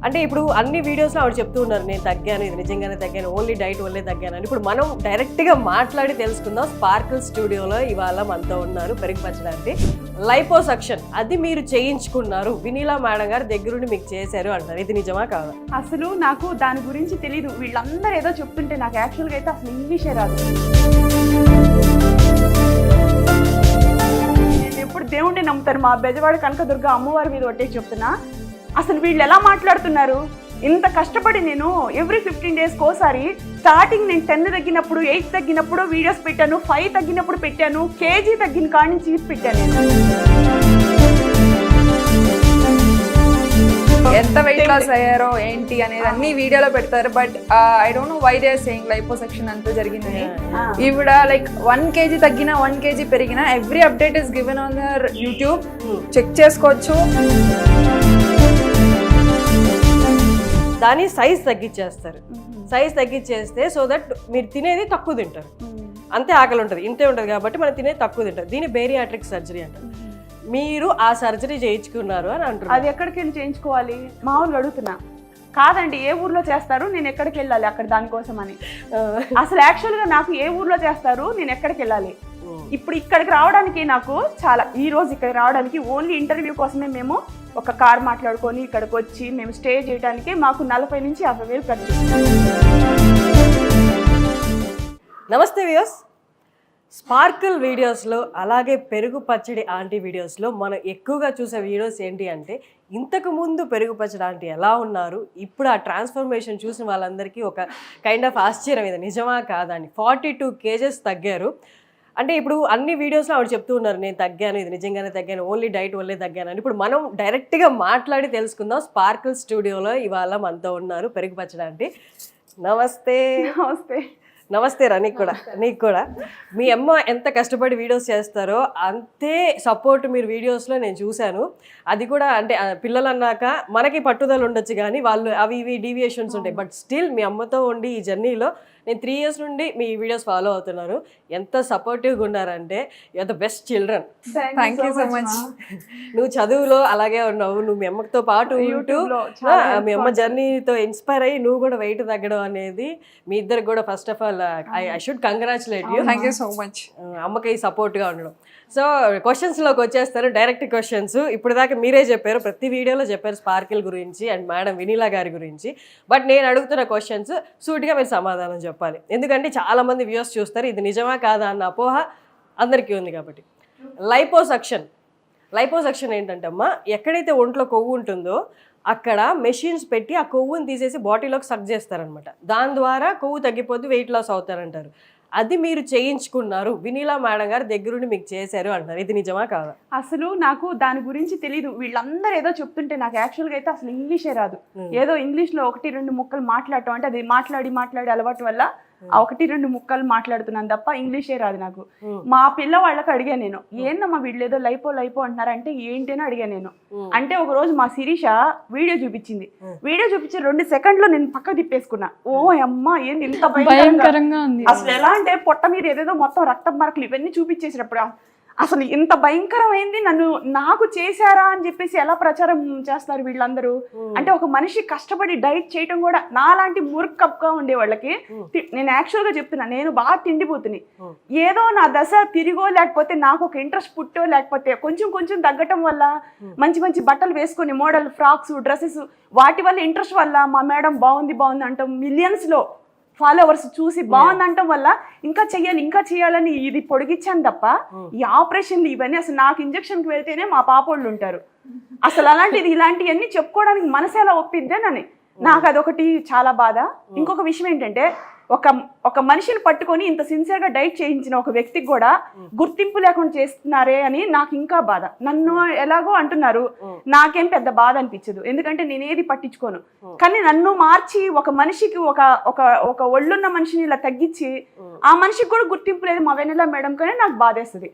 అంటే ఇప్పుడు అన్ని వీడియోస్లో ఆవిడ చెప్తూ ఉన్నారు నేను తగ్గాను, ఇది నిజంగానే తగ్గాను, ఓన్లీ డైట్ వల్లే తగ్గాను అని. ఇప్పుడు మనం డైరెక్ట్గా మాట్లాడి తెలుసుకుందాం. స్పార్కిల్ స్టూడియోలో ఇవాళ మనతో ఉన్నారు పెరుగుపరచడానికి లైపోసక్షన్. అది మీరు చేయించుకున్నారు, వినీలా మేడం గారు దగ్గరుండి మీకు చేశారు అంటారు. ఇది నిజమా కాదా? అసలు నాకు దాని గురించి తెలీదు. వీళ్ళందరూ ఏదో చెప్తుంటే నాకు యాక్చువల్గా అయితే అసలు ఇంగ్లీషే రాదు. నేను ఎప్పుడు దేవుణ్ణి నమ్ముతాను. మా బెజవాడ కనకదుర్గ అమ్మవారి మీద ఒట్టేసి చెప్తున్నా. అసలు వీళ్ళు ఎలా మాట్లాడుతున్నారు? ఇంత కష్టపడి నేను ఎవ్రీ 15 డేస్కి ఒకసారి స్టార్టింగ్ నేను 10 తగ్గినప్పుడు 8 తగ్గినప్పుడు వీడియోస్ పెట్టాను, 5 తగ్గినప్పుడు పెట్టాను, కేజీ తగ్గిన కాడి నుంచి పెట్టాను నేను. ఎంత వెయిట్ లాస్ అయ్యారో ఏంటి అనేది అన్ని వీడియోలో పెడతారు. But I don't know why they are saying liposuction అంతా జరిగిందని. ఈవిడ లైక్ 1 kg తగ్గినా 1 kg పెరిగినా every update is given on their YouTube. Check చేసుకోవచ్చు. దాని సైజ్ తగ్గించేస్తారు. సైజ్ తగ్గించేస్తే సో దట్ మీరు తినేది తక్కువ తింటారు, అంతే ఆకలి ఉంటుంది, ఇంతే ఉంటుంది కాబట్టి మనం తినేది తక్కువ తింటారు. దీన్ని బేరియాట్రిక్ సర్జరీ అంటారు. మీరు ఆ సర్జరీ చేయించుకున్నారు అని అంటారు. అది ఎక్కడికి వెళ్ళి చేయించుకోవాలి? మామూలుగా అడుగుతున్నా. కాదండి, ఏ ఊర్లో చేస్తారు, నేను ఎక్కడికి వెళ్ళాలి అక్కడ దానికోసం అని. అసలు యాక్చువల్గా నాకు ఏ ఊర్లో చేస్తారు, నేను ఎక్కడికి వెళ్ళాలి? ఇప్పుడు ఇక్కడికి రావడానికి నాకు చాలా, ఈ రోజు ఇక్కడికి రావడానికి ఓన్లీ ఇంటర్వ్యూ కోసమే మేము ఒక కార్ మాట్లాడుకొని ఇక్కడికి వచ్చి మేము స్టే చేయడానికి మాకు 40,000 నుంచి 50,000 ఖర్చు. నమస్తే వ్యూయర్స్. స్పార్కిల్ వీడియోస్లో అలాగే పెరుగు పచ్చడి ఆంటీ వీడియోస్లో మనం ఎక్కువగా చూసే వీడియోస్ ఏంటి అంటే, ఇంతకుముందు పెరుగు పచ్చడి ఆంటీ ఎలా ఉన్నారు, ఇప్పుడు ఆ ట్రాన్స్ఫర్మేషన్ చూసిన వాళ్ళందరికీ ఒక కైండ్ ఆఫ్ ఆశ్చర్యం, ఇది నిజమా కాదా అని. 42 kgs తగ్గారు. అంటే ఇప్పుడు అన్ని వీడియోస్లో ఆవిడ చెప్తూ ఉన్నారు నేను తగ్గాను, ఇది నిజంగానే తగ్గాను, ఓన్లీ డైట్ వల్లే తగ్గాను అని. ఇప్పుడు మనం డైరెక్ట్గా మాట్లాడి తెలుసుకుందాం. స్పార్కిల్ స్టూడియోలో ఇవాళ మనతో ఉన్నారు పెరుగు పచ్చడి ఆంటీ. నమస్తే. నమస్తే. నమస్తే రా. నీకు కూడా మీ అమ్మ ఎంత కష్టపడి వీడియోస్ చేస్తారో అంతే సపోర్ట్ మీరు వీడియోస్లో నేను చూశాను. అది కూడా అంటే పిల్లలు అన్నాక మనకి పట్టుదల ఉండొచ్చు కానీ వాళ్ళు అవి ఇవి డీవియేషన్స్ ఉంటాయి. బట్ స్టిల్ మీ అమ్మతో ఉండి ఈ జర్నీలో నేను 3 years నుండి మీ వీడియోస్ ఫాలో అవుతున్నాను. ఎంత సపోర్టివ్గా ఉన్నారంటే you are the best children. Thank you so much. నువ్వు చదువులో అలాగే ఉన్నావు, నువ్వు మీ అమ్మతో పాటు ఉంటూ మీ అమ్మ జర్నీతో ఇన్స్పైర్ అయ్యి నువ్వు కూడా వెయిట్ తగ్గడం అనేది మీ ఇద్దరికి కూడా first of all I should congratulate you. Thank you so much. అమ్మకి సపోర్ట్గా ఉండడం. సో క్వశ్చన్స్లోకి వచ్చేస్తారు, డైరెక్ట్ క్వశ్చన్స్. ఇప్పుడు దాకా మీరే చెప్పారు, ప్రతి వీడియోలో చెప్పారు స్పార్కిల్ గురించి అండ్ మేడం వినీలా గారి గురించి. బట్ నేను అడుగుతున్న క్వశ్చన్స్ సూటిగా మీరు సమాధానం చెప్పాలి. ఎందుకంటే చాలామంది వ్యూస్ చూస్తారు, ఇది నిజమా కాదా అన్న అపోహ అందరికీ ఉంది కాబట్టి. లైపోసక్షన్ ఏంటంటే అమ్మా, ఎక్కడైతే ఒంట్లో కొవ్వు ఉంటుందో అక్కడ మెషిన్స్ పెట్టి ఆ కొవ్వుని తీసేసి బాడీలోకి సక్ చేస్తారనమాట. దాని ద్వారా కొవ్వు తగ్గిపోతే వెయిట్ లాస్ అవుతారంటారు. అది మీరు చేయించుకున్నారు, వినీలా మేడం గారు దగ్గరుండి మీకు చేశారు అంటారు. ఇది నిజమా కాదా? అసలు నాకు దాని గురించి తెలీదు. వీళ్ళందరూ ఏదో చెప్తుంటే నాకు యాక్చువల్గా అయితే అసలు ఇంగ్లీషే రాదు. ఏదో ఇంగ్లీష్లో 1-2 ముక్కలు మాట్లాడటం, అంటే అది మాట్లాడి అలవాటు వల్ల ఆ 1-2 ముక్కలు మాట్లాడుతున్నాను తప్ప ఇంగ్లీషే రాదు నాకు. మా పిల్లవాళ్ళకి అడిగా నేను, ఏందమ్మా వీళ్ళు ఏదో లైపో అంటున్నారంటే ఏంటని అడిగా నేను. అంటే ఒక రోజు మా శిరీష వీడియో చూపించింది. వీడియో చూపించి 2 సెకండ్లో నేను పక్క తిప్పేసుకున్నా. ఓ అమ్మ ఏంది ఇంత భయంకరంగా ఉంది. అసలు ఎలా అంటే పొట్ట మీద ఏదేదో మొత్తం రక్తం మరకలు ఇవన్నీ చూపించేసినప్పుడు అసలు ఇంత భయంకరమైంది, నాకు చేశారా అని చెప్పేసి ఎలా ప్రచారం చేస్తారు వీళ్ళందరూ. అంటే ఒక మనిషి కష్టపడి డైట్ చేయటం కూడా నాలాంటి మూర్ఖప్గా ఉండే వాళ్ళకి నేను యాక్చువల్గా చెప్తున్నా, నేను బాగా తిండిపోతుని ఏదో నా దశ తిరిగో లేకపోతే నాకు ఒక ఇంట్రెస్ట్ పుట్టో లేకపోతే కొంచెం తగ్గటం వల్ల మంచి బట్టలు వేసుకొని మోడల్ ఫ్రాక్స్ డ్రెస్సెస్ వాటి వల్ల ఇంట్రెస్ట్ వల్ల మా మేడం బాగుంది అంటాం, మిలియన్స్లో ఫాలోవర్స్ చూసి బాగుందంటం వల్ల ఇంకా చెయ్యాలని ఇది పొడిగించాను తప్ప ఈ ఆపరేషన్లు ఇవన్నీ అసలు నాకు ఇంజక్షన్కి వెళ్తేనే మా పాపోళ్ళు ఉంటారు. అసలు ఇలాంటివన్నీ చెప్పుకోవడానికి మనసు ఎలా ఒప్పిద్దానని నాకు అదొకటి చాలా బాధ. ఇంకొక విషయం ఏంటంటే ఒక మనిషిని పట్టుకొని ఇంత సిన్సియర్గా డైట్ చేయించిన ఒక వ్యక్తికి కూడా గుర్తింపు లేకుండా చేస్తున్నారే అని నాకు ఇంకా బాధ. నన్ను ఎలాగో అంటున్నారు, నాకేం పెద్ద బాధ అనిపించదు, ఎందుకంటే నేనేది పట్టించుకోను. కానీ నన్ను మార్చి ఒక మనిషికి ఒక ఒళ్ళున్న మనిషిని ఇలా తగ్గించి ఆ మనిషికి కూడా గుర్తింపు లేదు మా వెన్నెల మేడం కానీ నాకు బాధేస్తుంది.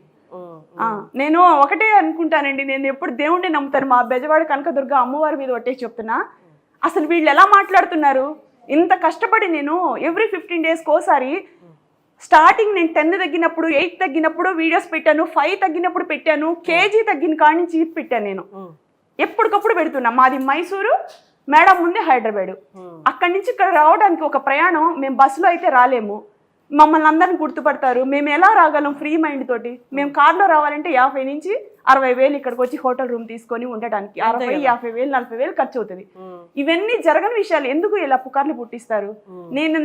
నేను ఒకటే అనుకుంటానండి, నేను ఎప్పుడు దేవుణ్ణి నమ్ముతాను. మా బెజవాడ కనకదుర్గ అమ్మవారి మీద ఒట్టేసి చెప్తున్నా. అసలు వీళ్ళు ఎలా మాట్లాడుతున్నారు? ఇంత కష్టపడి నేను ఎవ్రీ 15 డేస్కి ఒకసారి స్టార్టింగ్ నేను 10 తగ్గినప్పుడు 8 తగ్గినప్పుడు వీడియోస్ పెట్టాను, 5 తగ్గినప్పుడు పెట్టాను, కేజీ తగ్గిన కాడి నుంచి పెట్టాను. నేను ఎప్పటికప్పుడు పెడుతున్నా. మాది మైసూరు, మేడం ముందే హైదరాబాద్. అక్కడి నుంచి ఇక్కడ రావడానికి ఒక ప్రయాణం మేము బస్సులో అయితే రాలేము. మమ్మల్ని అందరిని గుర్తుపడతారు. మేము ఎలా రాగలం ఫ్రీ మైండ్ తోటి? మేము కార్లో రావాలంటే 50 నుంచి 60,000 ఇక్కడికి వచ్చి హోటల్ రూమ్ తీసుకొని ఉండడానికి 60, 50,000, 40,000 ఖర్చు అవుతుంది. ఇవన్నీ జరగని విషయాలు ఎందుకు ఇలా పుకార్లు పుట్టిస్తారు?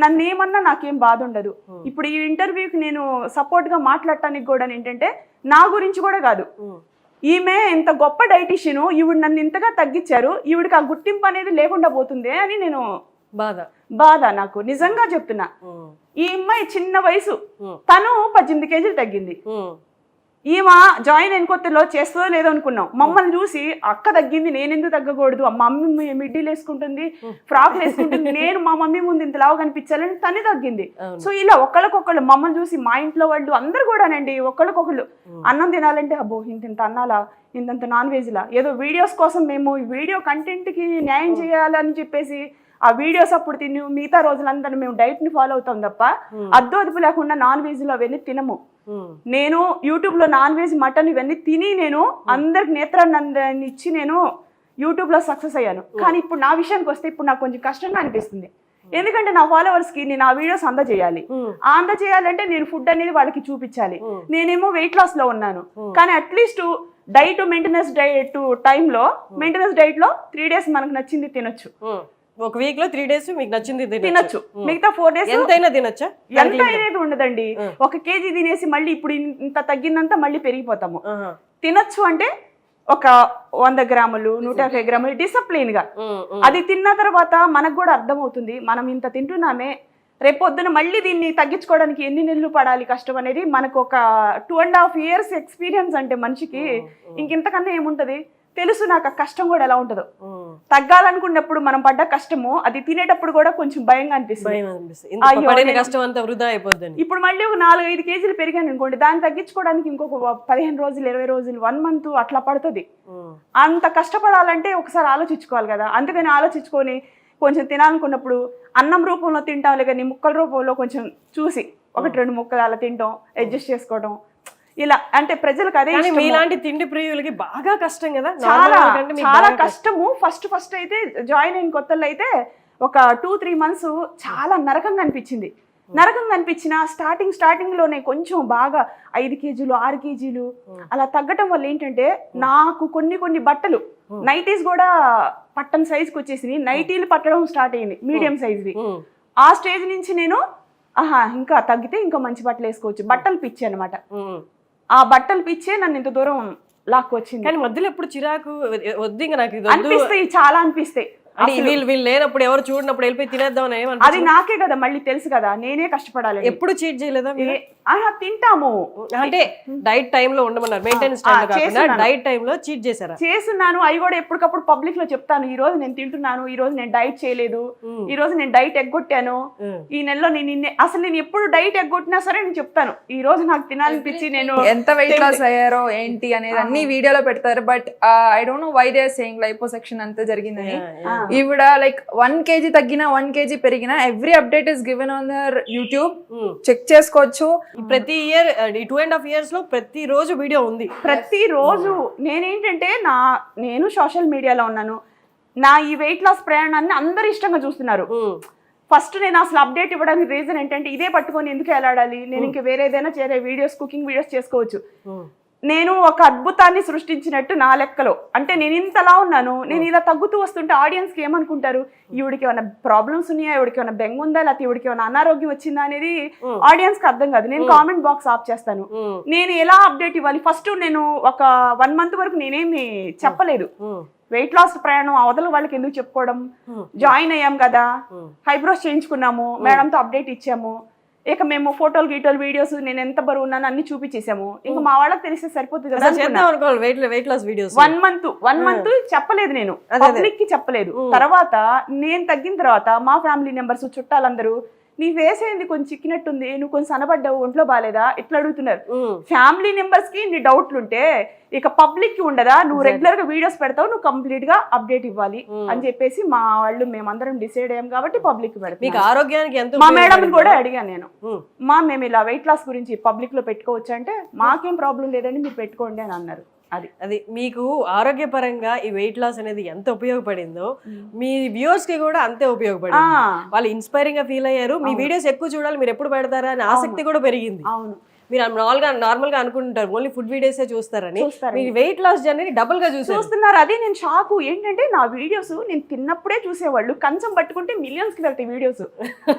నన్ను ఏమన్నా నాకేం బాధ ఉండదు. ఇప్పుడు ఈ ఇంటర్వ్యూకి నేను సపోర్ట్ గా మాట్లాడటానికి కూడా ఏంటంటే నా గురించి కూడా కాదు, ఈమె ఇంత గొప్ప డైటీషియన్, ఈవిడ నన్ను ఇంతగా తగ్గించారు, ఈవిడికి ఆ గుర్తింపు అనేది లేకుండా పోతుంది అని నేను బాధ నాకు నిజంగా చెప్తున్నా. ఈ అమ్మాయి చిన్న వయసు, తను 18 కేజీలు తగ్గింది. ఈమె జాయిన్ అయిన కొత్తలో చేస్తుందో లేదో అనుకున్నాం. మమ్మల్ని చూసి అక్క తగ్గింది, నేను ఎందుకు తగ్గకూడదు, మా మమ్మీ మిడ్డీలు వేసుకుంటుంది, ఫ్రాక్లు వేసుకుంటుంది, నేను మా మమ్మీ ముందు ఇంత లావు కనిపించాలని తనే తగ్గింది. సో ఇలా ఒకళ్ళకొకళ్ళు మమ్మల్ని చూసి మా ఇంట్లో వాళ్ళు అందరు కూడానండి ఒకళ్ళకొకళ్ళు అన్నం తినాలంటే అబ్బో ఇంత అన్నాలా, ఇంతంత నాన్ వెజ్లా, ఏదో వీడియోస్ కోసం మేము వీడియో కంటెంట్కి న్యాయం చేయాలని చెప్పేసి ఆ వీడియోస్ అప్పుడు తిని మిగతా రోజులంతా మేము డైట్ ని ఫాలో అవుతాం తప్ప అద్దు అదుపు లేకుండా నాన్ వెజ్ లో అవన్నీ తినము. నేను యూట్యూబ్ లో నాన్ వెజ్ మటన్ ఇవన్నీ తిని నేను అందరికి నేత్రాన్ని ఇచ్చి నేను యూట్యూబ్ లో సక్సెస్ అయ్యాను. కానీ ఇప్పుడు నా విషయానికి వస్తే ఇప్పుడు నాకు కొంచెం కష్టంగా అనిపిస్తుంది. ఎందుకంటే నా ఫాలోవర్స్ కి నేను ఆ వీడియోస్ అందజేయాలి. అందజేయాలంటే నేను ఫుడ్ అనేది వాళ్ళకి చూపించాలి. నేనేమో వెయిట్ లాస్ లో ఉన్నాను, కానీ అట్లీస్ట్ డైట్ మెయింటెనెన్స్ డైట్ టైంలో మెయింటెనెన్స్ డైట్ లో 3 days మనకు నచ్చింది తినొచ్చు. ఒక వీక్ లో 3 days మీకు నచ్చింది తినొచ్చు. మిగతా 4 days ఎంతైనా తినొచ్చా? ఎంత అనేది ఉండదండి. 1 kg తినేసి మళ్ళీ ఇప్పుడు ఇంత తగ్గిందంతా మళ్ళీ పెరిగిపోతాము. తినొచ్చు అంటే ఒక 100 గ్రాములు 150 గ్రాములు డిసిప్లిన్ గా అది తిన్న తర్వాత మనకు కూడా అర్థం అవుతుంది మనం ఇంత తింటున్నామే, రేపొద్దున మళ్ళీ దీన్ని తగ్గించుకోవడానికి ఎన్ని నెలలు పడాలి కష్టం అనేది మనకు ఒక 2.5 years ఎక్స్పీరియన్స్ అంటే మనిషికి ఇంకెంతకన్నా ఏముంటది తెలుసు. నాకు ఆ కష్టం కూడా ఎలా ఉంటుందో, తగ్గాలనుకున్నప్పుడు మనం పడ్డ కష్టము అది తినేటప్పుడు కూడా కొంచెం భయంగా అనిపిస్తుంది. ఇప్పుడు మళ్ళీ ఒక 4-5 కేజీలు పెరిగాను అనుకోండి, దాన్ని తగ్గించుకోవడానికి ఇంకొక 15 రోజులు 20 రోజులు 1 month అట్లా పడుతుంది. అంత కష్టపడాలంటే ఒకసారి ఆలోచించుకోవాలి కదా. అందుకని ఆలోచించుకొని కొంచెం తినాలనుకున్నప్పుడు అన్నం రూపంలో తింటాం, కానీ ముక్కల రూపంలో కొంచెం చూసి 1-2 ముక్కలు అలా తింటాం, అడ్జస్ట్ చేసుకోవడం ఇలా. అంటే ప్రజలకు అదే మీలాంటి తిండి ప్రియులకి బాగా కష్టం కదా, చాలా కష్టము. ఫస్ట్ అయితే జాయిన్ అయిన కొత్తలో అయితే ఒక 2-3 months చాలా నరకంగా అనిపించింది. నరకంగా అనిపించిన స్టార్టింగ్ లోనే కొంచెం బాగా 5 కేజీలు 6 కేజీలు అలా తగ్గటం వల్ల ఏంటంటే నాకు కొన్ని బట్టలు నైటీస్ కూడా పట్టని సైజ్కి వచ్చేసి నైటీలు పట్టడం స్టార్ట్ అయింది, మీడియం సైజ్వి. ఆ స్టేజ్ నుంచి నేను ఇంకా తగ్గితే ఇంకా మంచి బట్టలు వేసుకోవచ్చు, బట్టలు పిచ్చి అనమాట. ఆ బట్టలు పిచ్చే నన్ను ఇంత దూరం లాక్కొచ్చింది. కానీ మధ్యలో ఎప్పుడు చిరాకు వద్దు ఇంకా నాకు అనిపిస్తాయి, చాలా అనిపిస్తాయి. వీళ్ళు లేనప్పుడు ఎవరు చూడనప్పుడు వెళ్ళిపోయి తినేద్దాం అది నాకే కదా మళ్ళీ తెలుసు కదా, నేనే కష్టపడాలి. ఎప్పుడు చీట్ చేయలేదా? తింటాము అంటే డైట్ టైమ్ లో ఉండమన్నారు, మెయింటెనెన్స్ డైట్ టైమ్ లో చీట్ చేశారా? చేస్తున్నాను. అవి కూడా ఎప్పటికప్పుడు పబ్లిక్ లో చెప్తాను, ఈ రోజు నేను తింటున్నాను, ఈ రోజు నేను డైట్ చేయలేదు, ఈ రోజు నేను డైట్ ఎగ్గొట్టాను, ఈ నెలలో నేను అసలు నేను ఎప్పుడు డైట్ ఎగ్గొట్టినా సరే నేను చెప్తాను, ఈ రోజు నాకు తినాలనిపించి నేను ఎంత వెయిట్ లాస్ అయ్యారో ఏంటి అనేది అన్ని వీడియోలో పెడతారు. But I don't know why they are saying liposuction అంతా జరిగిందని. ఈవిడ like 1 kg తగ్గినా 1 kg పెరిగినా every update is given on their YouTube, check చేసుకోవచ్చు. ప్రతి ఇయర్ 2.5 years లో ప్రతి రోజు వీడియో ఉంది, ప్రతిరోజు. నేనేంటంటే నేను సోషల్ మీడియాలో ఉన్నాను, నా ఈ వెయిట్ లాస్ ప్రయాణాన్ని అందరు ఇష్టంగా చూస్తున్నారు. ఫస్ట్ నేను అసలు అప్డేట్ ఇవ్వడానికి రీజన్ ఏంటంటే ఇదే పట్టుకొని ఎందుకు వెళ్ళాడాలి, నేను ఇంకా వేరే ఏదైనా వీడియోస్ కుకింగ్ వీడియోస్ చేసుకోవచ్చు. నేను ఒక అద్భుతాన్ని సృష్టించినట్టు నా లెక్కలో. అంటే నేను ఇంతలా ఉన్నాను, నేను ఇలా తగ్గుతూ వస్తుంటే ఆడియన్స్కి ఏమనుకుంటారు, ఈవిడికి ఏమైనా ప్రాబ్లమ్స్ ఉన్నాయా, ఈవిడికి ఏమైనా బెంగ ఉందా, లేకపోతే ఈవిడికి ఏమైనా అనారోగ్యం వచ్చిందా అనేది ఆడియన్స్కి అర్థం కాదు. నేను కామెంట్ బాక్స్ ఆఫ్ చేస్తాను. నేను ఎలా అప్డేట్ ఇవ్వాలి, ఫస్ట్ నేను ఒక 1 month వరకు నేనేమి చెప్పలేదు. వెయిట్ లాస్ ప్రయాణం అవతల వాళ్ళకి ఎందుకు చెప్పుకోవడం, జాయిన్ అయ్యాం కదా, హైబ్రోస్ చేయించుకున్నాము, మేడంతో అప్డేట్ ఇచ్చాము, ఇక మేము ఫోటోలు గీటోలు వీడియోస్ నేను ఎంత బరువు ఉన్నాను అన్ని చూపించేసాము. ఇంకా మా వాళ్ళకి తెలిస్తే సరిపోతుంది కదా. 1 month చెప్పలేదు, నేను పబ్లిక్ కి చెప్పలేదు. తర్వాత నేను తగ్గిన తర్వాత మా ఫ్యామిలీ మెంబర్స్ చుట్టాలందరూ నీ ఫేస్ ఏంది కొంచెం చిక్కినట్టుంది, నువ్వు కొంచెం సనబడ్డావు, ఒంట్లో బాలేదా ఇట్లా అడుగుతున్నారు. ఫ్యామిలీ మెంబర్స్ కి నీ డౌట్లు ఉంటే ఇక పబ్లిక్ కి ఉండదా, నువ్వు రెగ్యులర్ గా వీడియోస్ పెడతావు, నువ్వు కంప్లీట్ గా అప్డేట్ ఇవ్వాలి అని చెప్పేసి మా వాళ్ళు మేమందరం డిసైడ్ అయ్యాం కాబట్టి పబ్లిక్ పెడతాం. ఆరోగ్యానికి ఎంత మా మేడం కూడా అడిగాను నేను, మేము ఇలా వెయిట్ లాస్ గురించి పబ్లిక్ లో పెట్టుకోవచ్చు అంటే మాకేం ప్రాబ్లం లేదండి మీరు పెట్టుకోండి అని అన్నారు. అది మీకు ఆరోగ్యపరంగా ఈ వెయిట్ లాస్ అనేది ఎంత ఉపయోగపడిందో మీ వ్యూవర్స్ కి కూడా అంతే ఉపయోగపడింది. వాళ్ళు ఇన్స్పైరింగ్ గా ఫీల్ అయ్యారు. మీ వీడియోస్ ఎక్కువ చూడాలి, మీరు ఎప్పుడు పెడతారా అని ఆసక్తి కూడా పెరిగింది. అవును, మీరు నార్మల్ గా అనుకుంటారు ఓన్లీ ఫుడ్ వీడియోస్ చూస్తారని, మీరు వెయిట్ లాస్ జర్నీ డబుల్ గా చూస్తున్నారు. అది నేను షాక్. ఏంటంటే నా వీడియోస్ నేను తిన్నప్పుడే చూసేవాళ్ళు. కంచం పట్టుకుంటే మిలియన్స్ కి వెళ్తాయి వీడియోస్.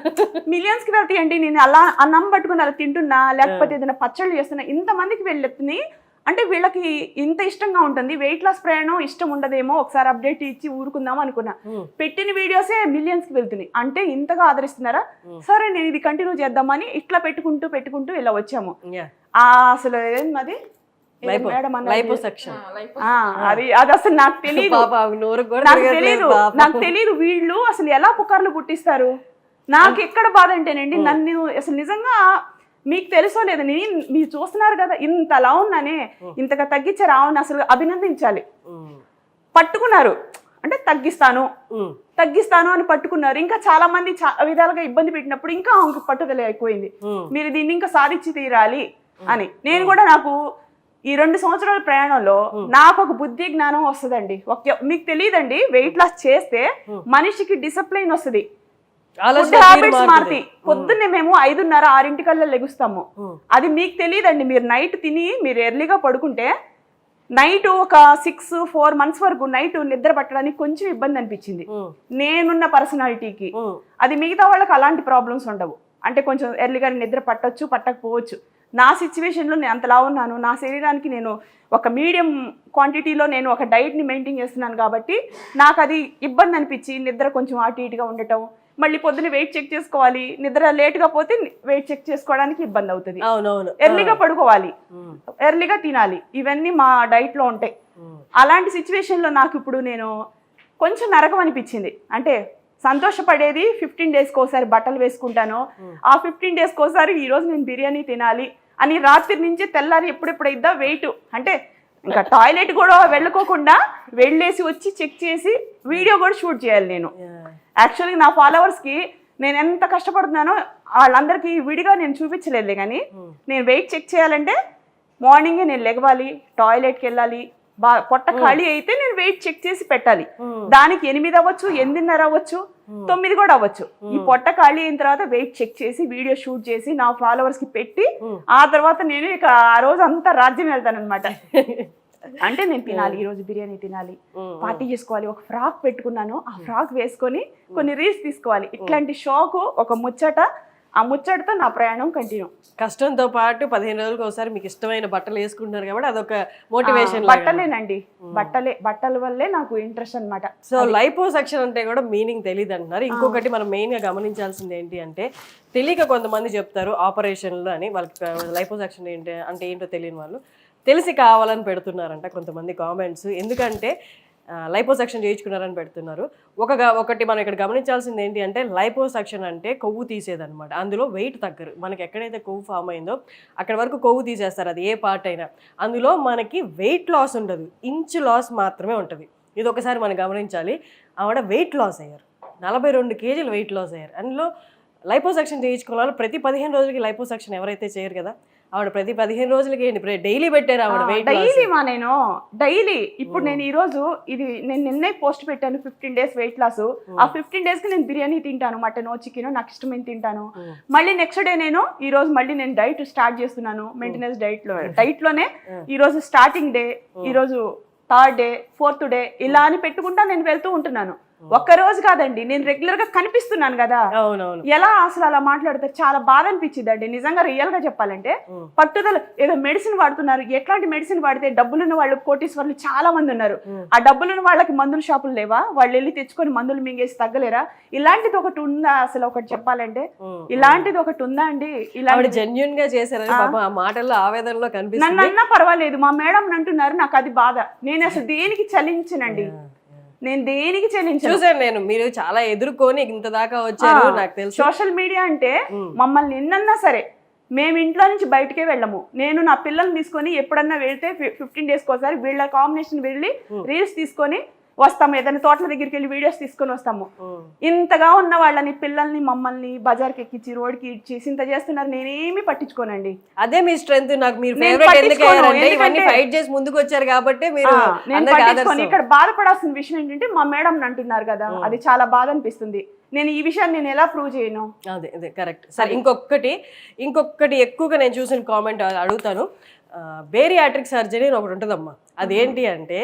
మిలియన్స్ కి వెళ్తాయి అండి. నేను అలా అన్నం పట్టుకుని అలా తింటున్నా, లేకపోతే ఏదైనా పచ్చళ్ళు చేస్తున్నా, ఇంతమందికి వెళ్ళెత్తుని అంటే వీళ్ళకి ఇంత ఇష్టంగా ఉంటుంది. వెయిట్ లాస్ ప్రయాణం ఇష్టం ఉండదేమో, ఒకసారి అప్డేట్ ఇచ్చి ఊరుకుందాం అనుకున్నా. పెట్టిన వీడియోసే మిలియన్స్ కి వెళ్తున్నాయి. అంటే ఇంతగా ఆదరిస్తున్నారా, సరే నేను ఇది కంటిన్యూ చేద్దామని ఇట్లా పెట్టుకుంటూ ఇలా వచ్చాము. అసలు ఏమది అది అసలు నాకు తెలియదు. నాకు తెలియదు వీళ్ళు అసలు ఎలా పుకార్లు పుట్టిస్తారు. నాకు ఎక్కడ బాధ అంటేనండి, నన్ను అసలు నిజంగా మీకు తెలుసో లేదు, మీరు చూస్తున్నారు కదా ఇంతలా ఉన్నానే, ఇంతగా తగ్గించారు. అవును, అసలు అభినందించాలి. పట్టుకున్నారు అంటే తగ్గిస్తాను అని పట్టుకున్నారు. ఇంకా చాలా మంది విధాలుగా ఇబ్బంది పెట్టినప్పుడు ఇంకా ఆమెకు పట్టుదల అయిపోయింది, మీరు దీన్ని ఇంకా సాధించి తీరాలి అని. నేను కూడా నాకు ఈ 2 సంవత్సరాల ప్రయాణంలో నాకు ఒక బుద్ధి జ్ఞానం వస్తుందండి. మీకు తెలియదండి, వెయిట్ లాస్ చేస్తే మనిషికి డిసిప్లైన్ వస్తుంది, హ్యాబిట్స్ మారుతాయి. పొద్దున్నే మేము 5:30-6 లెగుస్తాము. అది మీకు తెలియదండి. మీరు నైట్ తిని మీరు ఎర్లీగా పడుకుంటే నైట్ ఒక 6-4 months వరకు నైట్ నిద్ర పట్టడానికి కొంచెం ఇబ్బంది అనిపించింది నేనున్న పర్సనాలిటీకి. అది మిగతా వాళ్ళకి అలాంటి ప్రాబ్లమ్స్ ఉండవు. అంటే కొంచెం ఎర్లీగా నిద్ర పట్టొచ్చు, పట్టకపోవచ్చు. నా సిచ్యువేషన్లో నేను అంతలా ఉన్నాను. నా శరీరానికి నేను ఒక మీడియం క్వాంటిటీలో నేను ఒక డైట్ని మెయింటైన్ చేస్తున్నాను కాబట్టి నాకు అది ఇబ్బంది అనిపించి నిద్ర కొంచెం అటు ఇటుగా ఉండటం, మళ్ళీ పొద్దున్న వెయిట్ చెక్ చేసుకోవాలి, నిద్ర లేట్గా పోతే వెయిట్ చెక్ చేసుకోవడానికి ఇబ్బంది అవుతుంది. ఎర్లీగా పడుకోవాలి, ఎర్లీగా తినాలి, ఇవన్నీ మా డైట్లో ఉంటాయి. అలాంటి సిచ్యువేషన్లో నాకు ఇప్పుడు నేను కొంచెం నరకం అనిపించింది. అంటే సంతోషపడేది 15 daysకి ఒకసారి బట్టలు వేసుకుంటాను, ఆ 15 daysకి ఒకసారి ఈరోజు నేను బిర్యానీ తినాలి అని రాత్రి నుంచి తెల్లారి ఎప్పుడెప్పుడైద్దా వెయిట్, అంటే ఇంకా టాయిలెట్ కూడా వెళ్ళకోకుండా వెళ్ళేసి వచ్చి చెక్ చేసి వీడియో కూడా షూట్ చేయాలి నేను. యాక్చువల్గా నా ఫాలోవర్స్కి నేను ఎంత కష్టపడుతున్నానో వాళ్ళందరికీ విడిగా నేను చూపించలేదులే, కానీ నేను వెయిట్ చెక్ చేయాలంటే మార్నింగే నేను లెగవాలి, టాయిలెట్కి వెళ్ళాలి, పొట్ట ఖాళీ అయితే నేను వెయిట్ చెక్ చేసి పెట్టాలి. దానికి 8 అవ్వచ్చు, 8:30 అవ్వచ్చు, 9 కూడా అవ్వచ్చు. ఈ పొట్ట ఖాళీ అయిన తర్వాత వెయిట్ చెక్ చేసి వీడియో షూట్ చేసి నా ఫాలోవర్స్ కి పెట్టి ఆ తర్వాత నేను ఇక ఆ రోజు అంతా రాజ్యం వెళ్తాను అనమాట. అంటే నేను తినాలి, ఈ రోజు బిర్యానీ తినాలి, పార్టీ చేసుకోవాలి, ఒక ఫ్రాక్ పెట్టుకున్నాను, ఆ ఫ్రాక్ వేసుకొని కొన్ని రీల్స్ తీసుకోవాలి. ఇట్లాంటి షోకు ఒక ముచ్చట, ఆ ముచ్చటతో నా ప్రయాణం కంటిన్యూ. కష్టంతో పాటు 15 రోజులకు ఒకసారి మీకు ఇష్టమైన బట్టలు వేసుకుంటున్నారు కాబట్టి అదొక మోటివేషన్. బట్టలేనండి, బట్టల వల్లే నాకు ఇంట్రెస్ట్ అనమాట. సో లైపోసక్షన్ అంటే కూడా మీనింగ్ తెలియదు అంటున్నారు. ఇంకొకటి మనం మెయిన్ గా గమనించాల్సింది ఏంటి అంటే, తెలియక కొంతమంది చెప్తారు ఆపరేషన్లు అని, వాళ్ళకి లైపోసక్షన్ ఏంటి అంటే ఏంటో తెలియని వాళ్ళు తెలిసి కావాలని పెడుతున్నారంట కొంతమంది కామెంట్స్. ఎందుకంటే లైపోసక్షన్ చేయించుకున్నారని పెడుతున్నారు. ఒకటి మనం ఇక్కడ గమనించాల్సింది ఏంటి అంటే, లైపోసక్షన్ అంటే కొవ్వు తీసేదన్నమాట. అందులో వెయిట్ తగ్గరు. మనకి ఎక్కడైతే కొవ్వు ఫామ్ అయిందో అక్కడ వరకు కొవ్వు తీసేస్తారు, అది ఏ పార్ట్ అయినా. అందులో మనకి వెయిట్ లాస్ ఉండదు, ఇంచు లాస్ మాత్రమే ఉంటుంది. ఇది ఒకసారి మనం గమనించాలి. ఆవిడ వెయిట్ లాస్ అయ్యారు, 42 kg వెయిట్ లాస్ అయ్యారు. అందులో లైపోసక్షన్ చేయించుకున్న వాళ్ళు ప్రతి 15 రోజులకి లైపోసక్షన్ ఎవరైతే చేయరు కదా, ఆవిడ ప్రతి 15 రోజులకి ఏంటి డైలీ పెట్టారు ఆవిడ వెయిట్. నేను డైలీ ఇప్పుడు నేను ఈ రోజు ఇది నేను నిన్నే పోస్ట్ పెట్టాను 15 days వెయిట్ లాస్. ఆ 15 days కి నేను బిర్యానీ తింటాను, మటన్ చికెన్ నాకు ఇష్టమైన తింటాను. మళ్ళీ నెక్స్ట్ డే నేను ఈ రోజు మళ్ళీ నేను డైట్ స్టార్ట్ చేస్తున్నాను, మెయింటెనెన్స్ డైట్ లోనే ఈ రోజు స్టార్టింగ్ డే, ఈ రోజు 3rd day 4th day ఇలా అని పెట్టుకుంటా నేను వెళ్తూ ఉంటున్నాను. ఒక్క రోజు కాదండి, నేను రెగ్యులర్ గా కనిపిస్తున్నాను కదా. ఎలా అసలు అలా మాట్లాడతారు, చాలా బాధ అనిపించింది అండి నిజంగా. రియల్ గా చెప్పాలంటే పట్టుదల. ఏదో మెడిసిన్ వాడుతున్నారు, ఎట్లాంటి మెడిసిన్ వాడితే డబ్బులున్న వాళ్ళు కోటీశ్వర్లు చాలా మంది ఉన్నారు. ఆ డబ్బులున్న వాళ్ళకి మందుల షాపులు లేవా, వాళ్ళు వెళ్ళి తెచ్చుకొని మందులు మింగేసి తగ్గలేరా? ఇలాంటిది ఒకటి ఉందా అసలు? ఒకటి చెప్పాలంటే ఇలాంటిది ఒకటి ఉందా అండి? ఇలా జెన్యూన్ గా చేశారు, మాటల్లో ఆవేదనలో కనిపిస్తుంది. నన్ను అన్నా పర్వాలేదు, మా మేడం అంటున్నారు, నాకు అది బాధ. నేను అసలు దేనికి చలించనండి, నేను దేనికి చూసాను. నేను మీరు చాలా ఎదుర్కొని ఇంత దాకా వచ్చారు, నాకు తెలుసు. సోషల్ మీడియా అంటే మమ్మల్ని ఎన్నన్నా సరే మేము ఇంట్లో నుంచి బయటకే వెళ్ళము. నేను నా పిల్లల్ని తీసుకొని ఎప్పుడన్నా వెళ్తే 15 days ఒకసారి వీళ్ళ కాంబినేషన్ వెళ్ళి రీల్స్ తీసుకొని వస్తాము, ఏదైనా తోటల దగ్గరికి వెళ్ళి వీడియోస్ తీసుకొని వస్తాము. ఇంతగా ఉన్న వాళ్ళని, పిల్లల్ని, మమ్మల్ని బజార్కి ఎక్కించి రోడ్కి ఇచ్చేసి ఇంత చేస్తున్నారు, నేనేమి పట్టించుకోనండి. అదే మీ స్ట్రెంత్. నాకు మీరు నేను ఫేవరెట్ ఎందుకు పట్టించుకోను, అయ్యారంటే ఇవన్నీ ఎందుకంటే- ఫైట్ చేసి ముందుకు వచ్చారు కాబట్టి మీరు నేను అందరికీ పట్టించుకోను. ఆదర్శం. ఇక్కడ బాధపడాల్సిన విషయం ఏంటంటే మా మేడం అంటున్నారు కదా, అది చాలా బాధ అనిపిస్తుంది. నేను ఈ విషయాన్ని నేను ఎలా ప్రూవ్ చేయను? అదే అదే కరెక్ట్. సరే, ఇంకొకటి ఎక్కువగా నేను చూసిన కామెంట్ అడుగుతాను. బేరియాట్రిక్ సర్జరీ అని ఒకటి ఉంటుందమ్మా. అదేంటి అంటే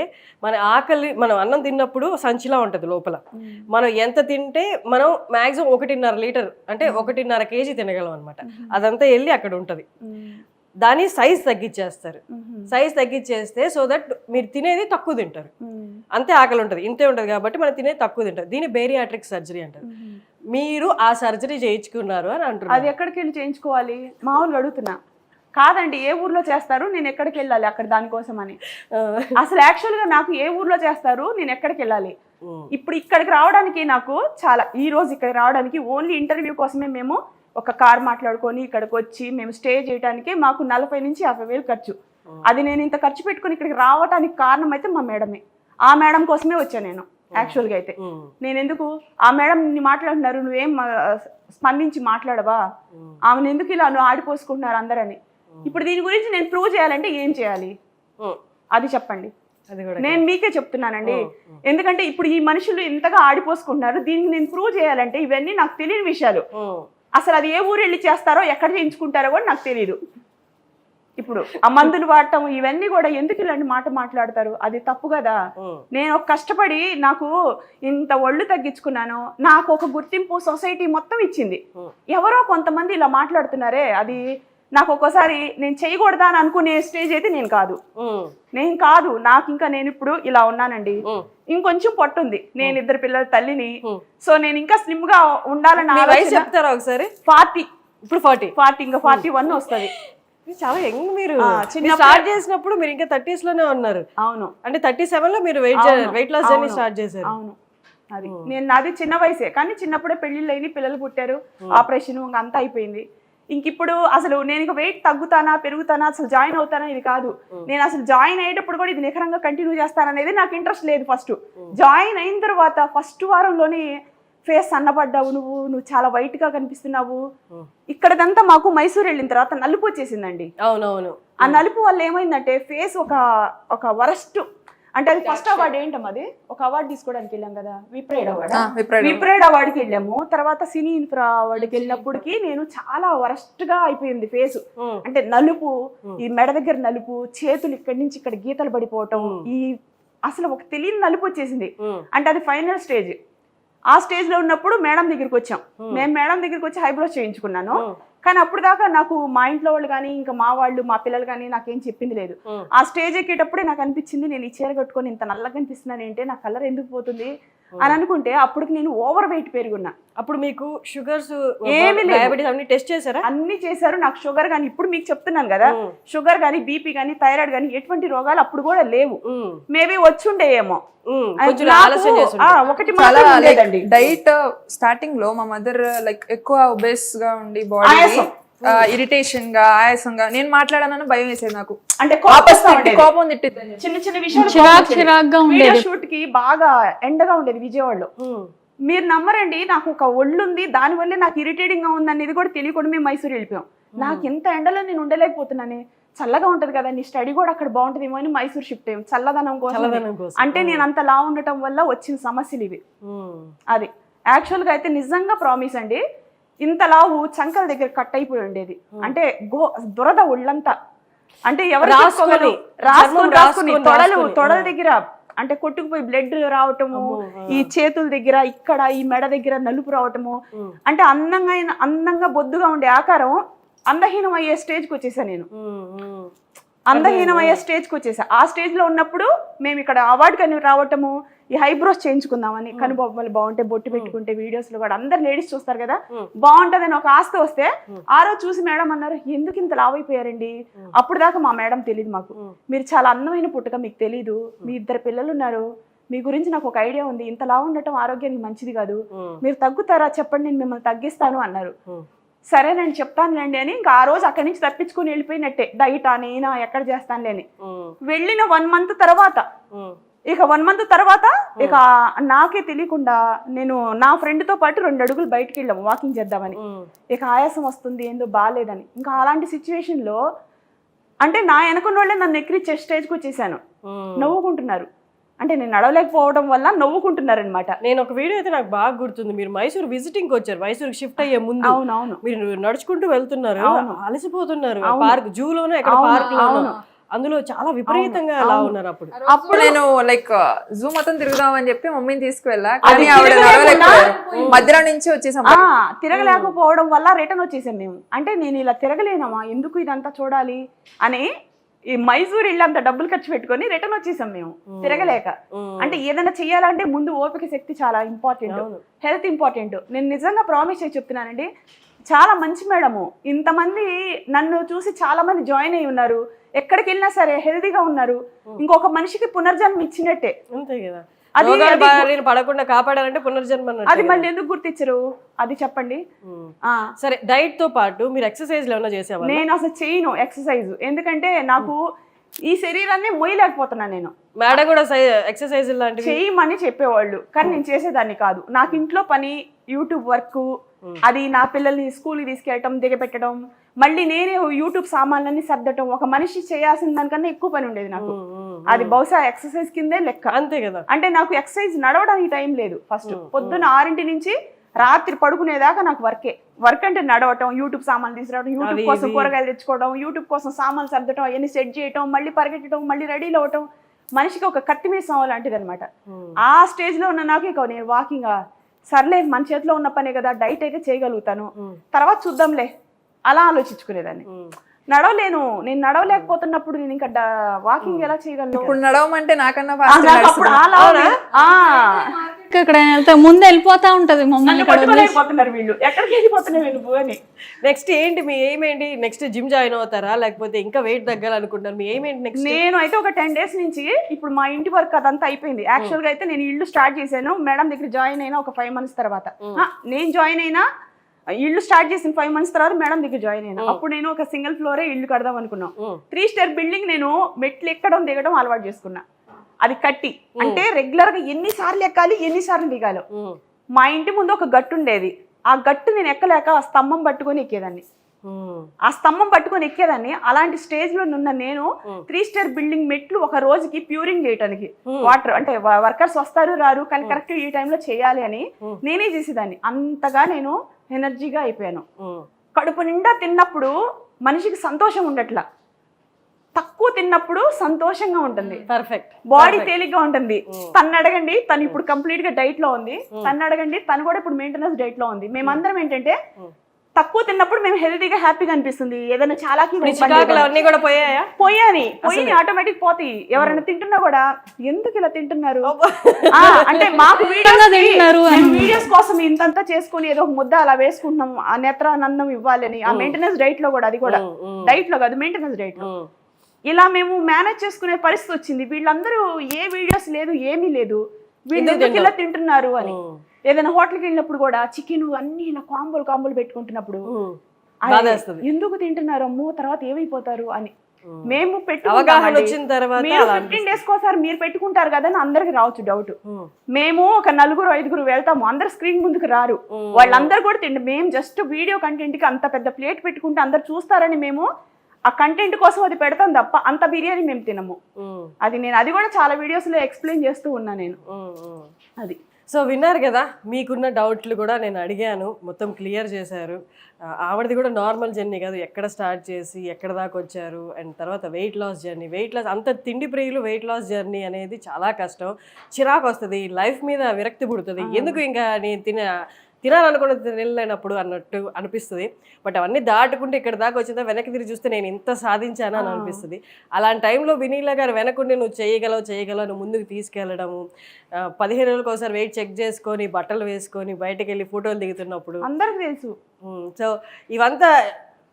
మన ఆకలి, మనం అన్నం తిన్నప్పుడు సంచిలా ఉంటుంది లోపల. మనం ఎంత తింటే మనం మాక్సిమం 1.5 లీటర్ అంటే 1.5 కేజీ తినగలం అనమాట. అదంతా వెళ్ళి అక్కడ ఉంటుంది. దాని సైజ్ తగ్గించేస్తారు. సైజ్ తగ్గించేస్తే సో దట్ మీరు తినేది తక్కువ తింటారు. అంతే ఆకలి ఉంటుంది, ఇంతే ఉంటుంది కాబట్టి మనం తినేది తక్కువ తింటారు. దీన్ని బేరియాట్రిక్ సర్జరీ అంటారు. మీరు ఆ సర్జరీ చేయించుకున్నారు అని అంటారు. అది ఎక్కడికి వెళ్ళి చేయించుకోవాలి? మామూలుగా అడుగుతున్నా. కాదండి, ఏ ఊర్లో చేస్తారు, నేను ఎక్కడికి వెళ్ళాలి అక్కడ దానికోసం అని. అసలు యాక్చువల్గా నాకు ఏ ఊర్లో చేస్తారు, నేను ఎక్కడికి వెళ్ళాలి? ఇప్పుడు ఇక్కడికి రావడానికి నాకు ఈ రోజు ఇక్కడికి రావడానికి ఓన్లీ ఇంటర్వ్యూ కోసమే మేము ఒక కార్ మాట్లాడుకొని ఇక్కడికి వచ్చి మేము స్టే చేయడానికి మాకు 40,000 నుంచి 50,000 ఖర్చు. అది నేను ఇంత ఖర్చు పెట్టుకుని ఇక్కడికి రావడానికి కారణం అయితే మా మేడమే. ఆ మేడం కోసమే వచ్చాను నేను యాక్చువల్గా అయితే. నేను ఎందుకు ఆ మేడం మాట్లాడుతున్నారు, నువ్వేం స్పందించి మాట్లాడవా, ఆమెను ఎందుకు ఇలా నువ్వు ఆడిపోసుకుంటున్నారు అందరని. ఇప్పుడు దీని గురించి నేను ప్రూవ్ చేయాలంటే ఏం చేయాలి అది చెప్పండి. నేను మీకే చెప్తున్నానండి. ఎందుకంటే ఇప్పుడు ఈ మనుషులు ఇంతగా ఆడిపోసుకుంటున్నారు, దీనికి నేను ప్రూవ్ చేయాలంటే ఇవన్నీ నాకు తెలియని విషయాలు. అసలు అది ఏ ఊరు వెళ్ళి చేస్తారో, ఎక్కడ చేయించుకుంటారో కూడా నాకు తెలియదు. ఇప్పుడు ఆ మందులు వాడటం ఇవన్నీ కూడా ఎందుకు ఇలాంటి మాట మాట్లాడతారు? అది తప్పు కదా. నేను కష్టపడి నాకు ఇంత ఒళ్ళు తగ్గించుకున్నాను, నాకు ఒక గుర్తింపు సొసైటీ మొత్తం ఇచ్చింది. ఎవరో కొంతమంది ఇలా మాట్లాడుతున్నారే, అది నాకు ఒక్కోసారి నేను చేయకూడదా అని అనుకునే స్టేజ్ అయితే నేను కాదు. నాకు ఇంకా నేను ఇప్పుడు ఇలా ఉన్నానండి, ఇంకొంచెం పొట్టుంది, నేను 2 పిల్లల తల్లిని. సో నేను ఇంకా స్లిమ్ గా ఉండాలని చెప్తారా ఒకసారి? 40. ఇప్పుడు 40 ఇంకా 41 వస్తుంది. చాలా యంగ్. మీరు స్టార్ట్ చేసినప్పుడు మీరు ఇంకా 30s లోనే ఉన్నారు. అవును, అంటే 37 లో మీరు వెయిట్ లాస్ జర్నీ స్టార్ట్ చేశారు. అవును, అది నాది చిన్న వయసే, కానీ చిన్నప్పుడే పెళ్లిళ్ళు అయిన, పిల్లలు పుట్టారు, ఆపరేషన్ అంతా అయిపోయింది. ఇంకిప్పుడు అసలు నేను ఇక వెయిట్ తగ్గుతానా పెరుగుతానా, అసలు జాయిన్ అవుతానా ఇది కాదు. నేను అసలు జాయిన్ అయ్యేటప్పుడు కూడా ఇది నిఖరంగా కంటిన్యూ చేస్తాననేది నాకు ఇంట్రెస్ట్ లేదు. జాయిన్ అయిన తర్వాత ఫస్ట్ వారంలోనే ఫేస్ సన్నపడ్డావు, నువ్వు చాలా వైట్ గా కనిపిస్తున్నావు. ఇక్కడదంతా మాకు మైసూర్ వెళ్ళిన తర్వాత నలుపు వచ్చేసిందండి. అవునవును. ఆ నలుపు వల్ల ఏమైందంటే ఫేస్ ఒక వరస్ట్, అంటే అది ఫస్ట్ అవార్డు ఏంటమ్మా, అది ఒక అవార్డు తీసుకోవడానికి వెళ్ళాం కదా, విప్రైడ్ అవార్డుకి వెళ్ళాము. తర్వాత సినీ ఇన్ఫ్రా అవార్డుకి వెళ్ళినప్పటికి నేను చాలా వరస్ట్ గా అయిపోయింది ఫేస్. అంటే నలుపు, ఈ మెడ దగ్గర నలుపు, చేతులు ఇక్కడి నుంచి ఇక్కడ గీతలు పడిపోవటం, ఈ అసలు ఒక తెలియని నలుపు వచ్చేసింది. అంటే అది ఫైనల్ స్టేజ్. ఆ స్టేజ్ లో ఉన్నప్పుడు మేడం దగ్గరికి వచ్చాం. మేము మేడం దగ్గరికి వచ్చి ఐబ్రోస్ చేయించుకున్నాను. కానీ అప్పుడు దాకా నాకు మా ఇంట్లో వాళ్ళు కానీ, ఇంకా మా వాళ్ళు, మా పిల్లలు కానీ నాకేం చెప్పింది లేదు. ఆ స్టేజ్ ఎక్కేటప్పుడే నాకు అనిపించింది, నేను ఈ చీర కట్టుకొని ఇంత నల్లగా కనిపిస్తున్నాను ఏంటి, నా కలర్ ఎందుకు పోతుంది అని అనుకుంటే అప్పటికి నేను ఓవర్ వెయిట్ పెరుగున్నా. అప్పుడు మీకు షుగర్స్ ఏమి డయాబెటీస్ అన్ని టెస్ట్ చేశారా? అన్ని చేశారు. నాకు షుగర్ కానీ, ఇప్పుడు మీకు చెప్తున్నాను కదా, షుగర్ కానీ, బీపీ కానీ, థైరాయిడ్ కానీ ఎటువంటి రోగాలు అప్పుడు కూడా లేవు. మేబీ వచ్చుండేయేమో. డైట్ స్టార్టింగ్ లో మా మదర్ లైక్ ఎక్కువ ఒబేస్ గా ఉండి, బాడీ ఇరిటేషన్ గా, ఆయాసంగా, నేను మాట్లాడానని భయం వేసేది నాకు. అంటే కోపం తిట్టిద్దని, చిన్న చిన్న విషయాలు. షూట్ కి బాగా ఎండగా ఉండేది విజయవాడలో. మీరు నమ్మరండి, నాకు ఒక ఒళ్ళుంది, దాని వల్లే నాకు ఇరిటేటింగ్ గా ఉంది అనేది కూడా తెలియకుండా మేము మైసూర్ వెళ్ళిపోయాం. నాకు ఎంత ఎండలో నేను ఉండలేకపోతున్నాను. చల్లగా ఉంటది కదా, నీ స్టడీ కూడా అక్కడ బాగుంటదేమో అని మైసూర్ షిఫ్ట్ అయ్యాం చల్లదనం కోసం. అంటే నేను అంత లా ఉండటం వల్ల వచ్చిన సమస్యలు ఇవి. అది యాక్చువల్ గా అయితే నిజంగా ప్రామిస్ అండి, ఇంత లావు చంకల దగ్గర కట్ అయిపోయి ఉండేది. అంటే దురద ఒళ్ళంతా, అంటే ఎవరు రాసుకొని తొడల దగ్గర అంటే కొట్టుకుపోయి బ్లడ్ రావటము, ఈ చేతుల దగ్గర, ఇక్కడ ఈ మెడ దగ్గర నలుపు రావటము. అంటే అందంగా బొద్దుగా ఉండే ఆకారం అందహీనం అయ్యే స్టేజ్కి వచ్చేసా నేను. అందహీనం అయ్యే స్టేజ్కి వచ్చేసా. ఆ స్టేజ్ లో ఉన్నప్పుడు మేము ఇక్కడ అవార్డు కని రావటము, ఈ ఐబ్రోస్ చేయించుకుందామని, కనుబొమ్మలు బాగుంటే బొట్టు పెట్టుకుంటే వీడియోస్ లో కూడా అందరు లేడీస్ చూస్తారు కదా, బాగుంటదని ఒక ఆస్తి వస్తే ఆ రోజు చూసి మేడం అన్నారు, ఎందుకు ఇంత లావ్ అయిపోయారండి. అప్పుడు దాకా మా మేడం తెలియదు మాకు, మీరు చాలా అందమైన పుట్టుక, మీకు తెలీదు, మీ 2 పిల్లలు ఉన్నారు, మీ గురించి నాకు ఒక ఐడియా ఉంది, ఇంత లావు ఉండటం ఆరోగ్యానికి మంచిది కాదు, మీరు తగ్గుతారా చెప్పండి, నేను మిమ్మల్ని తగ్గిస్తాను అన్నారు. సరే నేను చెప్తానులేండి అని ఇంకా ఆ రోజు అక్కడి నుంచి తప్పించుకుని వెళ్ళిపోయినట్టే. డైట్ నేనా ఎక్కడ చేస్తానులేని వెళ్ళిన 1 month తర్వాత ఇక 1 month తర్వాత ఇక నాకే తెలియకుండా నేను నా ఫ్రెండ్తో పాటు 2 అడుగులు బయటికి వెళ్ళాము వాకింగ్ చేద్దామని. ఇక ఆయాసం వస్తుంది ఏందో బాగాలేదని. ఇంకా అలాంటి సిచ్యువేషన్లో అంటే నా వెనకున్న వాళ్ళే నన్ను ఎక్కిరిచ్చే స్టేజ్కి వచ్చేసాను. నవ్వుకుంటున్నారు, అంటే నేను నడవలేకపోవడం వల్ల నవ్వుకుంటున్నారు అనమాట. నేను ఒక వీడియో అయితే నాకు బాగా గుర్తుంది. మీరు మైసూర్ విజిటింగ్ వచ్చారు, మైసూర్ షిఫ్ట్ అయ్యే ముందు. అవునవును, మీరు నడుచుకుంటూ వెళ్తున్నారు, అలసిపోతున్నారు. పార్క్ జూలోనే ఎక్కడ పార్క్ లో అందులో చాలా విపరీతంగా అలా ఉన్నారు. అప్పుడు నేను లైక్ జూ మొత్తం తిరుగుదామని చెప్పి మమ్మీని తీసుకువెళ్ళా, కానీ ఆవిడ నడవలేకపోయారు. మధ్యలో నుంచి వచ్చేసాం. తిరగలేకపోవడం వల్ల రిటర్న్ వచ్చేసాం మేము. అంటే నేను ఇలా తిరగలేనమ్మా, ఎందుకు ఇదంతా చూడాలి అని ఈ మైసూర్ ఇల్లు అంత డబ్బులు ఖర్చు పెట్టుకొని రిటర్న్ వచ్చేసాం మేము తిరగలేక. అంటే ఏదైనా చెయ్యాలంటే ముందు ఓపిక శక్తి చాలా ఇంపార్టెంట్, హెల్త్ ఇంపార్టెంట్. నేను నిజంగా ప్రామిస్ చేసి చెప్తున్నానండి, చాలా మంచి మేడము. ఇంతమంది నన్ను చూసి చాలా మంది జాయిన్ అయి ఉన్నారు, ఎక్కడికి వెళ్ళినా సరే హెల్తీగా ఉన్నారు. ఇంకొక మనిషికి పునర్జన్మ ఇచ్చినట్టే. అంతే కదా, పడకుండా కాపాడాలంటే పునర్జన్మ. అది మళ్ళీ ఎందుకు గుర్తించరు అది చెప్పండి. సరే, డైట్ తో పాటు మీరు ఎక్సర్సైజ్ ఏమైనా చేసేవాళ్ళా? నేను అసలు చేయను ఎక్సర్సైజ్, ఎందుకంటే నాకు ఈ శరీరాన్ని మోయలేకపోతున్నా. నేను మేడం కూడా ఎక్సర్సైజ్ లాంటివి చేయమని చెప్పేవాళ్ళు, కానీ నేను చేసేదాన్ని కాదు. నాకు ఇంట్లో పని, యూట్యూబ్ వర్క్, అది నా పిల్లల్ని స్కూల్కి తీసుకెళ్ళటం, దిగపెట్టడం, మళ్ళీ నేనే యూట్యూబ్ సామాన్లన్నీ సర్దటం, ఒక మనిషి చేయాల్సిన దానికన్నా ఎక్కువ పని ఉండేది నాకు. అది బహుశా ఎక్సర్సైజ్ కిందే లెక్క. అంతే కదా. అంటే నాకు ఎక్సర్సైజ్ నడవడానికి టైం లేదు. ఫస్ట్ పొద్దున్న 6 నుంచి రాత్రి పడుకునేదాకా నాకు వర్క్ అంటే నడవటం, యూట్యూబ్ సామాన్లు తీసుకురావడం, యూట్యూబ్ కోసం కూరగాయలు తెచ్చుకోవడం, యూట్యూబ్ కోసం సామాన్లు సర్దటం, అవన్నీ సెట్ చేయటం, మళ్ళీ పరిగెట్టడం, మళ్ళీ రెడీలో అవటం, మనిషికి ఒక కత్తి మీద సామ లాంటిది అనమాట. ఆ స్టేజ్ లో ఉన్న నాకు ఇక నేను వాకింగ్ సర్లే మన చేతిలో ఉన్న పనే కదా, డైట్ అయితే చేయగలుగుతాను, తర్వాత చూద్దాంలే అలా ఆలోచించుకునేదాన్ని. నడవలేను, నేను నడవలేకపోతున్నప్పుడు నేను ఇంకా వాకింగ్ ఎలా చేయగలను? ఇప్పుడు నడవమంటే నాకన్నా ఇక్కడ ముందు వెళ్ళిపోతా ఉంటది మమ్మల్ని. వీళ్ళు ఎక్కడికి వెళ్ళిపోతున్నాయి వీళ్ళు అని. నెక్స్ట్ ఏంటి మీ ఎయిమ్ ఏంటి? నెక్స్ట్ జిమ్ జాయిన్ అవుతారా, లేకపోతే ఇంకా వెయిట్ తగ్గాలనుకుంటారు? మీ ఎయిమ్ ఏంటి నెక్స్ట్? నేను అయితే ఒక 10 days నుంచి ఇప్పుడు మా ఇంటి వర్క్ అదంతా అయిపోయింది. యాక్చువల్ గా అయితే నేను ఇల్లు స్టార్ట్ చేశాను మేడం దగ్గర జాయిన్ అయినా ఒక 5 months తర్వాత. నేను జాయిన్ అయినా ఇల్లు స్టార్ట్ చేసిన 5 months తర్వాత మేడం దగ్గర జాయిన్ అయినా. అప్పుడు నేను ఒక సింగిల్ ఫ్లోరే ఇల్లు కడదాం అనుకున్నాం. 3 star బిల్డింగ్ నేను మెట్లు ఎక్కడం దిగడం అలవాటు చేసుకున్నా. అది కట్టి అంటే రెగ్యులర్ గా ఎన్నిసార్లు ఎక్కాలి, ఎన్నిసార్లు దిగాలి. మా ఇంటి ముందు ఒక గట్టు ఉండేది, ఆ గట్టు నేను ఎక్కలేక ఆ స్తంభం పట్టుకొని ఎక్కేదాన్ని. అలాంటి స్టేజ్ లో ఉన్న నేను 3 star బిల్డింగ్ మెట్లు ఒక రోజుకి ప్యూరింగ్ చేయడానికి, వాటర్ అంటే వర్కర్స్ వస్తారు రారు కానీ కరెక్ట్ ఈ టైంలో చేయాలి అని నేనే చేసేదాన్ని. అంతగా నేను ఎనర్జీగా అయిపోయాను. కడుపు నిండా తిన్నప్పుడు మనిషికి సంతోషం ఉండట్లా, తక్కువ తిన్నప్పుడు సంతోషంగా ఉంటుంది, పర్ఫెక్ట్ బాడీ తేలిగ్గా ఉంటుంది. తను అడగండి, తను ఇప్పుడు కంప్లీట్ గా డైట్ లో ఉంది. తను అడగండి, తను కూడా ఇప్పుడు మెయింటెనెన్స్ డైట్ లో ఉంది. మేమందరం ఏంటంటే తక్కువ తిన్నప్పుడు మేము హెల్తీగా హ్యాపీగా అనిపిస్తుంది. ఏదైనా చాలా పోయి ఆటోమేటిక్ పోతాయి. ఎవరైనా తింటున్నా కూడా ఎందుకు ఇలా తింటున్నారు అంటే మాకు వీడియోస్ కోసం ఇంతంతా చేసుకుని ఏదో ఒక ముద్ద అలా వేసుకుంటున్నాం, ఆ నేత్రానందం ఇవ్వాలని. ఆ మెయింటెనెన్స్ డైట్ లో కూడా, అది కూడా డైట్ లో కాదు మెయింటెనెన్స్ డైట్ లో ఇలా మేము మేనేజ్ చేసుకునే పరిస్థితి వచ్చింది. వీళ్ళందరూ ఏ వీడియోస్ లేదు, ఏమీ లేదు, వీళ్ళు ఎందుకు ఇలా తింటున్నారు అని. ఏదైనా హోటల్కి వెళ్ళినప్పుడు కూడా చికెన్ అన్ని ఇలా కాంబోలు పెట్టుకుంటున్నప్పుడు ఎందుకు తింటున్నారు అమ్మో తర్వాత ఏమైపోతారు అని మేము పెట్టుకుంటాం. 15 days కోసారి మీరు పెట్టుకుంటారు కదా అని అందరికి రావచ్చు డౌట్. మేము ఒక 4-5 వెళ్తాము, అందరు స్క్రీన్ ముందుకు రారు, వాళ్ళందరూ కూడా తిండి. మేము జస్ట్ వీడియో కంటెంట్ కి అంత పెద్ద ప్లేట్ పెట్టుకుంటే అందరు చూస్తారని మేము ఆ కంటెంట్ కోసం అది పెడతాం తప్ప అంత బిర్యానీ మేము తినము. అది కూడా చాలా వీడియోస్ లో ఎక్స్ప్లెయిన్ చేస్తూ ఉన్నా నేను. అది సో విన్నారు కదా, మీకున్న డౌట్లు కూడా నేను అడిగాను, మొత్తం క్లియర్ చేశారు. ఆవిడది కూడా నార్మల్ జర్నీ కాదు, ఎక్కడ స్టార్ట్ చేసి ఎక్కడ దాకా వచ్చారు, అండ్ తర్వాత వెయిట్ లాస్ జర్నీ. అంత తిండి ప్రియులు వెయిట్ లాస్ జర్నీ అనేది చాలా కష్టం, చిరాకు వస్తుంది, లైఫ్ మీద విరక్తి పుడుతుంది. ఎందుకు ఇంకా నేను తినాలనుకున్న తినలేనప్పుడు అన్నట్టు అనిపిస్తుంది. బట్ అవన్నీ దాటుకుంటే ఇక్కడ దాకా వచ్చిందా వెనక్కి తిరిగి చూస్తే నేను ఇంత సాధించాను అని అనిపిస్తుంది. అలాంటి టైంలో వినీలా గారు వెనకుండి నువ్వు చేయగలవు నువ్వు ముందుకు తీసుకెళ్ళడము, 15 రోజులకు ఒకసారి వెయిట్ చెక్ చేసుకొని బట్టలు వేసుకొని బయటకు వెళ్ళి ఫోటోలు దిగుతున్నప్పుడు అందరికీ తెలుసు. సో ఇవంతా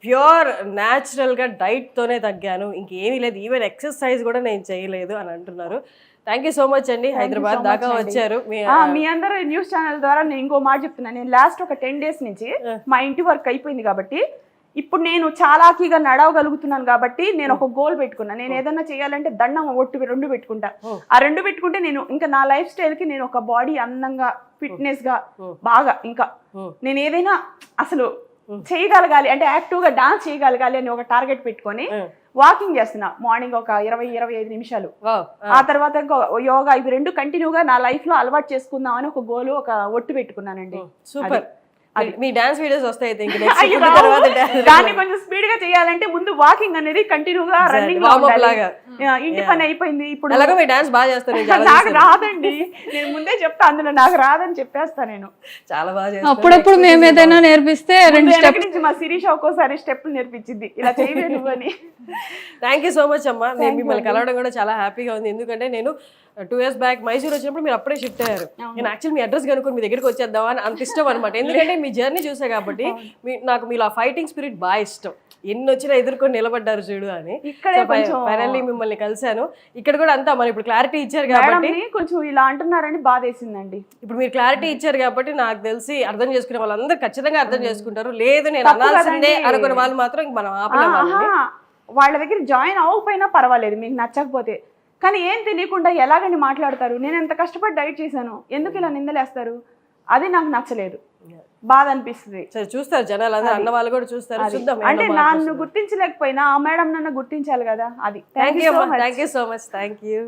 ప్యూర్ న్యాచురల్గా డైట్తోనే తగ్గాను, ఇంకేమీ లేదు, ఈవెన్ ఎక్సర్సైజ్ కూడా నేను చేయలేదు అని అంటున్నారు. థ్యాంక్ యూ సో మచ్ అండి, హైదరాబాద్ దాకా వచ్చారు. మీ అందరూ న్యూస్ ఛానల్ ద్వారా నేను ఇంకో మాట చెప్తున్నాను. నేను లాస్ట్ ఒక 10 days నుంచి మా ఇంటి వర్క్ అయిపోయింది కాబట్టి ఇప్పుడు నేను చాలాకీగా నడవగలుగుతున్నాను కాబట్టి నేను ఒక గోల్ పెట్టుకున్నా. నేను ఏదైనా చేయాలంటే దండం ఒట్టు 2 పెట్టుకుంటా. ఆ 2 పెట్టుకుంటే నేను ఇంకా నా లైఫ్ స్టైల్ కి నేను ఒక బాడీ అందంగా ఫిట్నెస్ గా బాగా ఇంకా నేను ఏదైనా అసలు చేయగలగాలి అంటే యాక్టివ్ గా డాన్స్ చేయగలగాలి అని ఒక టార్గెట్ పెట్టుకొని వాకింగ్ చేస్తున్నా. మార్నింగ్ ఒక 20-25 నిమిషాలు, ఆ తర్వాత ఇంకో యోగా, ఇవి 2 కంటిన్యూగా నా లైఫ్ లో అలవాటు చేసుకుందాం అని ఒక గోల్, ఒక ఒట్టు పెట్టుకున్నానండి. సూపర్. మీ డాన్స్ వీడియోస్ వస్తాయి దాన్ని కొంచెం స్పీడ్ గా చేయాలంటే ముందు వాకింగ్ అనేది కంటిన్యూగా రన్నింగ్ లాగా. ఇంటి పని అయిపోయింది ఇప్పుడు. అలాగే మీ డాన్స్ బాగా చేస్తారు. నాకు రాదండి, నేను ముందే చెప్తా, అందులో నాకు రాదని చెప్పేస్తా నేను. చాలా బాగా చేస్తారు. అప్పుడప్పుడు మేము ఏదైనా నేర్పిస్తే 2 స్టెప్స్ నుంచి మా శిరీష ఒక్కోసారి స్టెప్పులు నేర్పించింది, ఇలా చేయలేదు నువ్వు అని. థ్యాంక్ యూ సో మచ్ అమ్మా. నేను మిమ్మల్ని కలవడం కూడా చాలా హ్యాపీగా ఉంది. ఎందుకంటే నేను 2 years బ్యాక్ మైసూర్ వచ్చినప్పుడు మీరు అప్పుడే షిఫ్ట్ అయ్యారు. నేను యాక్చువల్ మీ అడ్రస్ కనుక్కొని మీ దగ్గరికి వచ్చేద్దాం అని అంత ఇష్టం అనమాట. ఎందుకంటే మీ జర్నీ చూసా కాబట్టి నాకు మీలో ఫైటింగ్ స్పిరిట్ బాగా ఇష్టం. ఎన్ని వచ్చినా ఎదుర్కొని నిలబడ్డారు చూడు అని. ఫైనల్లీ మిమ్మల్ని కలిశాను. ఇక్కడ కూడా అంతా మరి ఇప్పుడు క్లారిటీ ఇచ్చారు కాబట్టి కొంచెం ఇలా అంటున్నారని బాధేసిందండి. ఇప్పుడు మీరు క్లారిటీ ఇచ్చారు కాబట్టి నాకు తెలిసి అర్థం చేసుకునే వాళ్ళందరూ ఖచ్చితంగా అర్థం చేసుకుంటారు. లేదు నేను అనాల్సిందే అనుకునే వాళ్ళు మాత్రం మనం ఆపలేము. వాళ్ళ దగ్గర జాయిన్ అవ్వకపోయినా పర్వాలేదు మీకు నచ్చకపోతే, కానీ ఏం తెలియకుండా ఎలాగని మాట్లాడతారు. నేను ఎంత కష్టపడి డైట్ చేశాను, ఎందుకు ఇలా నిందలేస్తారు, అది నాకు నచ్చలేదు, బాధ అనిపిస్తుంది. సరే చూస్తారు జనాలు, అందరూ అన్న వాళ్ళు కూడా చూస్తారు. చూద్దాం. అంటే నన్ను గుర్తించలేకపోయినా ఆ మేడం నన్ను గుర్తించాలి కదా. అది thank you so much. Thank you.